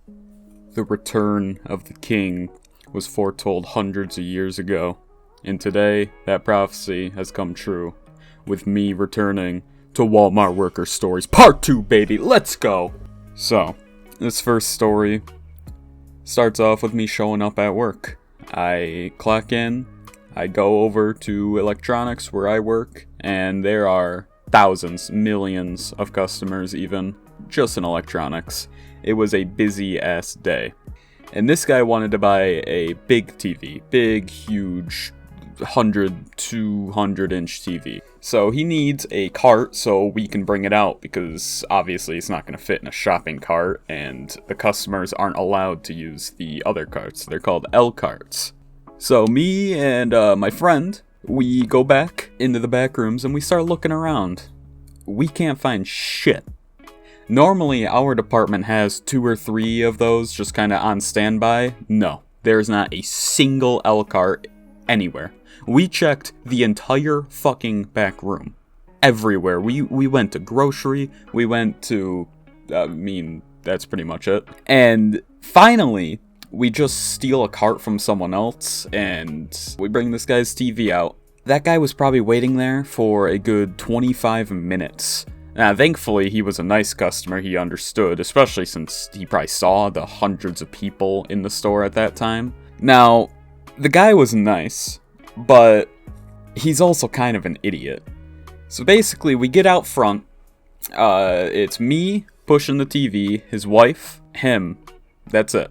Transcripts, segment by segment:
The return of the king was foretold hundreds of years ago, and today that prophecy has come true, with me returning to Walmart Worker Stories Part 2, baby, let's go! So, this first story starts off with me showing up at work. I clock in, I go over to electronics where I work, and there are thousands, millions of customers even, just in electronics. It was a busy ass day. And this guy wanted to buy a big TV. Big, huge, 100, 200 inch TV. So he needs a cart so we can bring it out because obviously it's not going to fit in a shopping cart and the customers aren't allowed to use the other carts. They're called L carts. So me and my friend, we go back into the back rooms and we start looking around. We can't find shit. Normally, our department has 2 or 3 of those just kind of on standby. No, there's not a single L cart anywhere. We checked the entire fucking back room. Everywhere. We went to grocery, we went to, that's pretty much it. And finally, we just steal a cart from someone else, and we bring this guy's TV out. That guy was probably waiting there for a good 25 minutes. Now, thankfully, he was a nice customer, he understood, especially since he probably saw the hundreds of people in the store at that time. Now, the guy was nice, but he's also kind of an idiot. So basically, we get out front, it's me pushing the TV, his wife, him, that's it.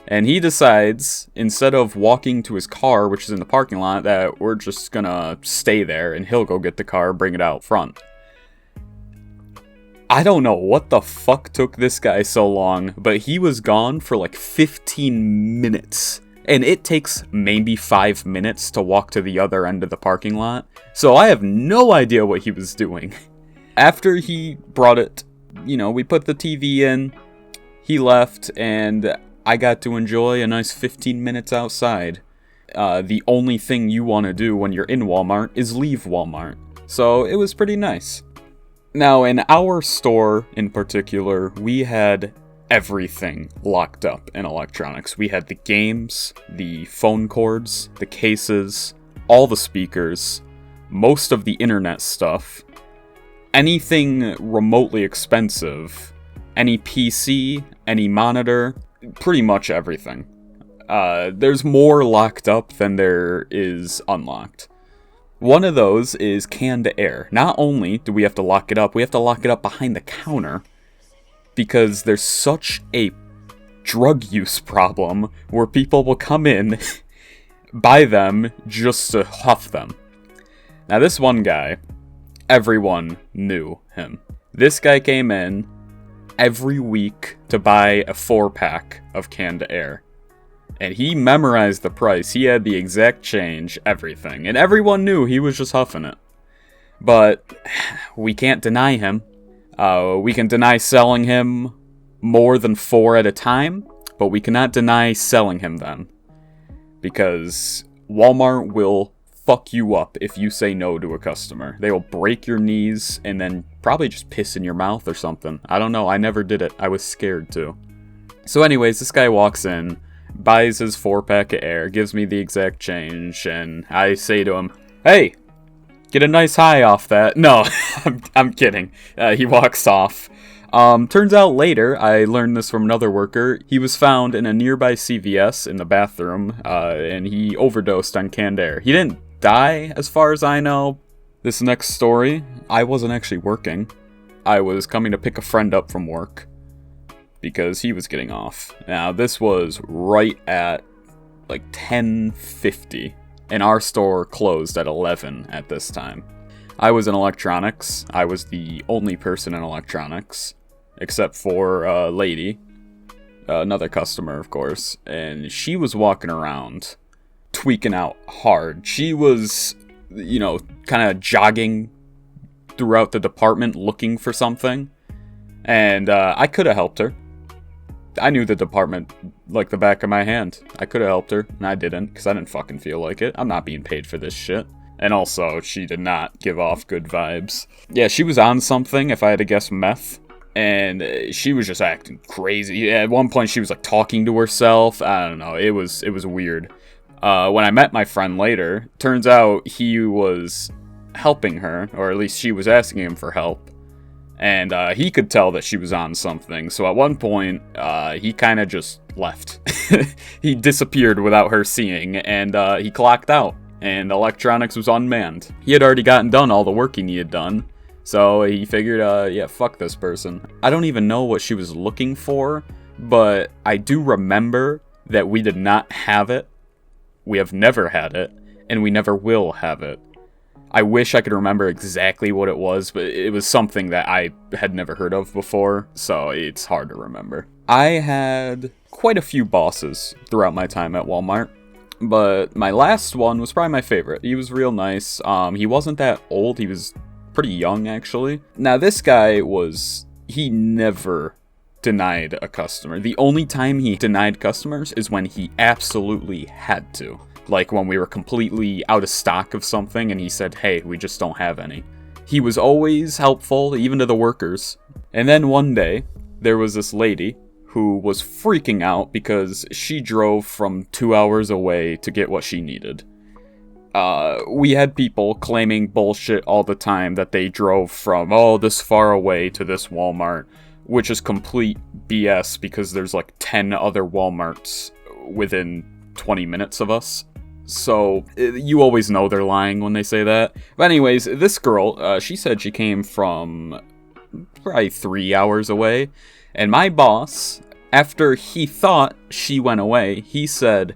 And he decides, instead of walking to his car, which is in the parking lot, that we're just gonna stay there and he'll go get the car, bring it out front. I don't know what the fuck took this guy so long, but he was gone for like 15 minutes. And it takes maybe 5 minutes to walk to the other end of the parking lot. So I have no idea what he was doing. After he brought it, we put the TV in, he left, and I got to enjoy a nice 15 minutes outside. The only thing you want to do when you're in Walmart is leave Walmart. So it was pretty nice. Now, in our store in particular, we had everything locked up in electronics. We had the games, the phone cords, the cases, all the speakers, most of the internet stuff, anything remotely expensive, any PC, any monitor, pretty much everything. There's more locked up than there is unlocked. One of those is canned air. Not only do we have to lock it up, we have to lock it up behind the counter because there's such a drug use problem where people will come in, buy them just to huff them. Now this one guy, everyone knew him. This guy came in every week to buy a 4-pack of canned air. And he memorized the price, he had the exact change, everything. And everyone knew he was just huffing it. But we can't deny him. We can deny selling him more than 4 at a time, but we cannot deny selling him them. Because Walmart will fuck you up if you say no to a customer. They will break your knees and then probably just piss in your mouth or something. I don't know, I never did it. I was scared to. So anyways, this guy walks in, buys his 4-pack of air, gives me the exact change, and I say to him, "Hey, get a nice high off that." No, I'm kidding. He walks off. Turns out later, I learned this from another worker, he was found in a nearby CVS in the bathroom, and he overdosed on canned air. He didn't die, as far as I know. This next story, I wasn't actually working. I was coming to pick a friend up from work, because he was getting off. Now, this was right at, 10:50, and our store closed at 11 at this time. I was in electronics. I was the only person in electronics, except for a lady, another customer, of course, and she was walking around, tweaking out hard. She was, kind of jogging throughout the department looking for something, and I could have helped her. I knew the department like the back of my hand. I could have helped her, and I didn't, because I didn't fucking feel like it. I'm not being paid for this shit. And also, she did not give off good vibes. Yeah, she was on something, if I had to guess meth. And she was just acting crazy. At one point, she was like talking to herself. I don't know. It was weird. When I met my friend later, turns out he was helping her, or at least she was asking him for help. And he could tell that she was on something. So at one point, he kind of just left. He disappeared without her seeing, and he clocked out. And electronics was unmanned. He had already gotten done all the work he needed done. So he figured, yeah, fuck this person. I don't even know what she was looking for, but I do remember that we did not have it. We have never had it, and we never will have it. I wish I could remember exactly what it was, but it was something that I had never heard of before, so it's hard to remember. I had quite a few bosses throughout my time at Walmart, but my last one was probably my favorite. He was real nice. He wasn't that old. He was pretty young, actually. Now, this guy he never denied a customer. The only time he denied customers is when he absolutely had to. Like when we were completely out of stock of something and he said, hey, we just don't have any. He was always helpful, even to the workers. And then one day, there was this lady who was freaking out because she drove from 2 hours away to get what she needed. We had people claiming bullshit all the time that they drove from, this far away to this Walmart, which is complete BS because there's like 10 other Walmarts within 20 minutes of us. So, you always know they're lying when they say that. But anyways, this girl, she said she came from probably 3 hours away. And my boss, after he thought she went away, he said,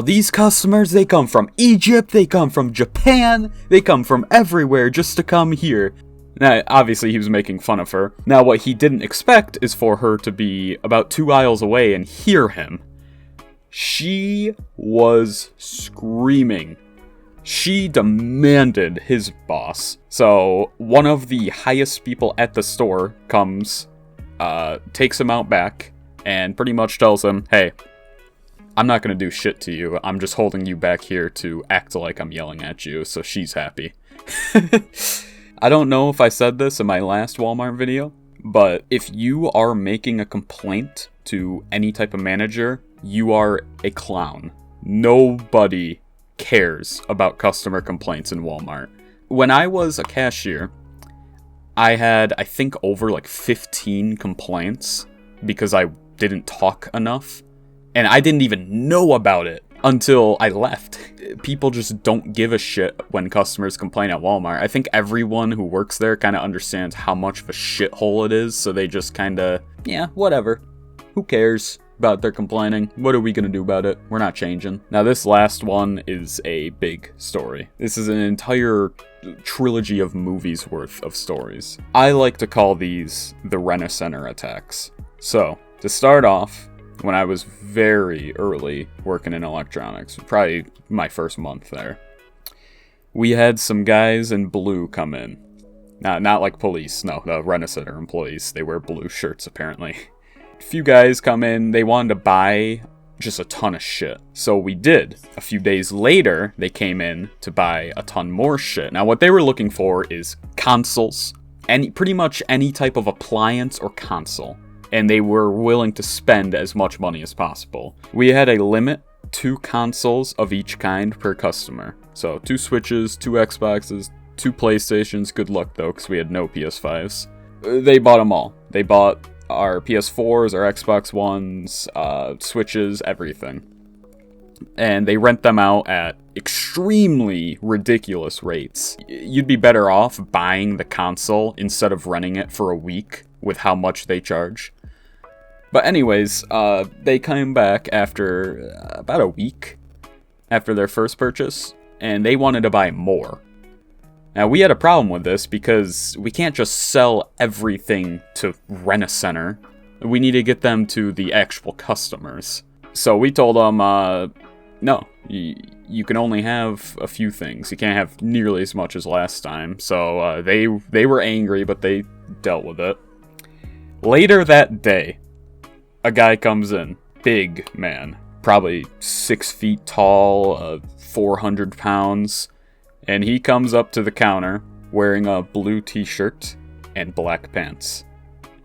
these customers, they come from Egypt, they come from Japan, they come from everywhere just to come here. Now, obviously, he was making fun of her. Now, what he didn't expect is for her to be about 2 aisles away and hear him. She was screaming. She demanded his boss. So, one of the highest people at the store comes, takes him out back, and pretty much tells him, hey, I'm not gonna do shit to you. I'm just holding you back here to act like I'm yelling at you, so she's happy. I don't know if I said this in my last Walmart video, but if you are making a complaint to any type of manager, you are a clown. Nobody cares about customer complaints in Walmart. When I was a cashier, I had, I think, over like 15 complaints because I didn't talk enough. And I didn't even know about it until I left. People just don't give a shit when customers complain at Walmart. I think everyone who works there kind of understands how much of a shithole it is, so they just kind of, yeah, whatever. Who cares about their complaining? What are we going to do about it? We're not changing. Now, this last one is a big story. This is an entire trilogy of movies worth of stories. I like to call these the Rent-A-Center attacks. So, to start off, when I was very early working in electronics, probably my first month there, we had some guys in blue come in. Not like police, no, the Rent-A-Center employees. They wear blue shirts, apparently. A few guys come in, they wanted to buy just a ton of shit. So we did. A few days later, they came in to buy a ton more shit. Now, what they were looking for is consoles, pretty much any type of appliance or console. And they were willing to spend as much money as possible. We had a limit, 2 consoles of each kind per customer. So 2 Switches, 2 Xboxes, 2 PlayStations. Good luck though, because we had no PS5s. They bought them all. They bought our PS4s, our Xbox Ones, Switches, everything. And they rent them out at extremely ridiculous rates. You'd be better off buying the console instead of renting it for a week with how much they charge. But anyways, they came back after about a week after their first purchase, and they wanted to buy more. Now, we had a problem with this because we can't just sell everything to Rent-A-Center. We need to get them to the actual customers. So we told them, no, you can only have a few things. You can't have nearly as much as last time. So they were angry, but they dealt with it. Later that day, a guy comes in, big man, probably 6 feet tall, 400 pounds, and he comes up to the counter wearing a blue t-shirt and black pants.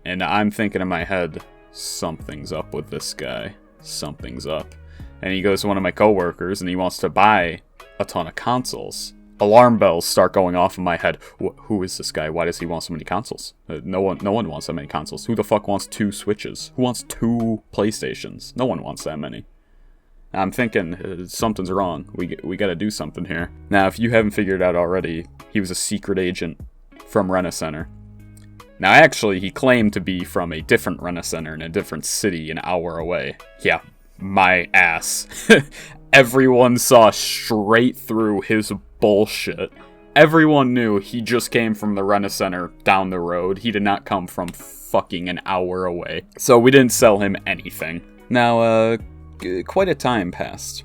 And I'm thinking in my head, something's up with this guy. Something's up. And he goes to one of my coworkers and he wants to buy a ton of consoles. Alarm bells start going off in my head. Who is this guy? Why does he want so many consoles? No one wants that many consoles. Who the fuck wants 2 Switches? Who wants 2 PlayStations? No one wants that many. I'm thinking something's wrong. We gotta do something here. Now, if you haven't figured it out already, he was a secret agent from Rent-A-Center. Now, actually, he claimed to be from a different Rent-A-Center in a different city an hour away. Yeah, my ass. Everyone saw straight through his bullshit. Everyone knew he just came from the Rent-A-Center down the road. He did not come from fucking an hour away. So we didn't sell him anything. Now, quite a time passed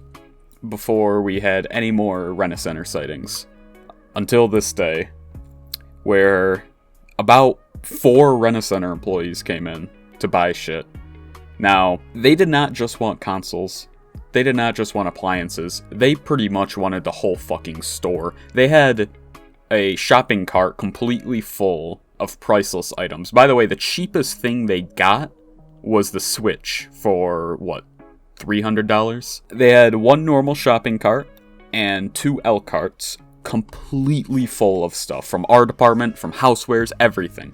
before we had any more Rent-A-Center sightings. Until this day, where about 4 Rent-A-Center employees came in to buy shit. Now, they did not just want consoles. They did not just want appliances. They pretty much wanted the whole fucking store. They had a shopping cart completely full of priceless items. By the way, the cheapest thing they got was the Switch for, what, $300? They had 1 normal shopping cart and 2 L carts completely full of stuff from our department, from housewares, everything.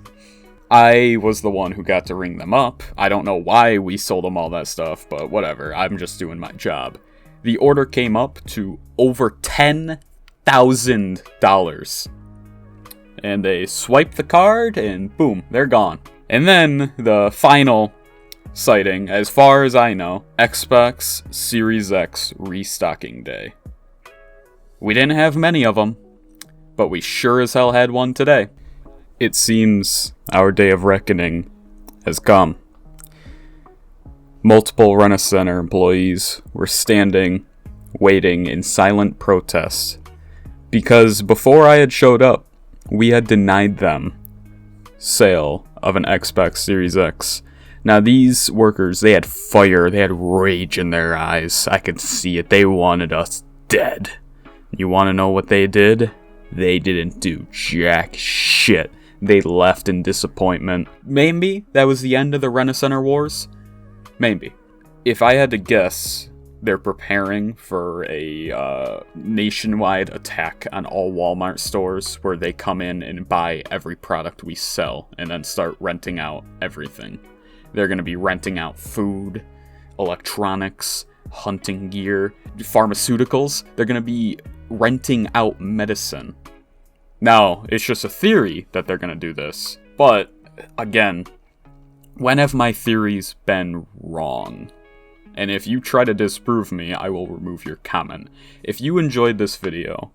I was the one who got to ring them up. I don't know why we sold them all that stuff, but whatever. I'm just doing my job. The order came up to over $10,000. And they swiped the card, and boom, they're gone. And then the final sighting, as far as I know, Xbox Series X restocking day. We didn't have many of them, but we sure as hell had one today. It seems our day of reckoning has come. Multiple Rent-A-Center employees were standing, waiting in silent protest, because before I had showed up, we had denied them sale of an Xbox Series X. Now these workers, they had fire, they had rage in their eyes. I could see it. They wanted us dead. You want to know what they did? They didn't do jack shit. They left in disappointment. Maybe that was the end of the Rent-A-Center wars? Maybe. If I had to guess, they're preparing for a nationwide attack on all Walmart stores where they come in and buy every product we sell and then start renting out everything. They're going to be renting out food, electronics, hunting gear, pharmaceuticals. They're going to be renting out medicine. Now, it's just a theory that they're going to do this. But, again, when have my theories been wrong? And if you try to disprove me, I will remove your comment. If you enjoyed this video,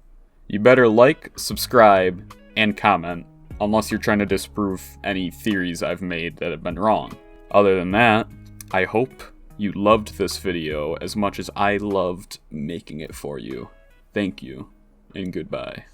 you better like, subscribe, and comment, unless you're trying to disprove any theories I've made that have been wrong. Other than that, I hope you loved this video as much as I loved making it for you. Thank you, and goodbye.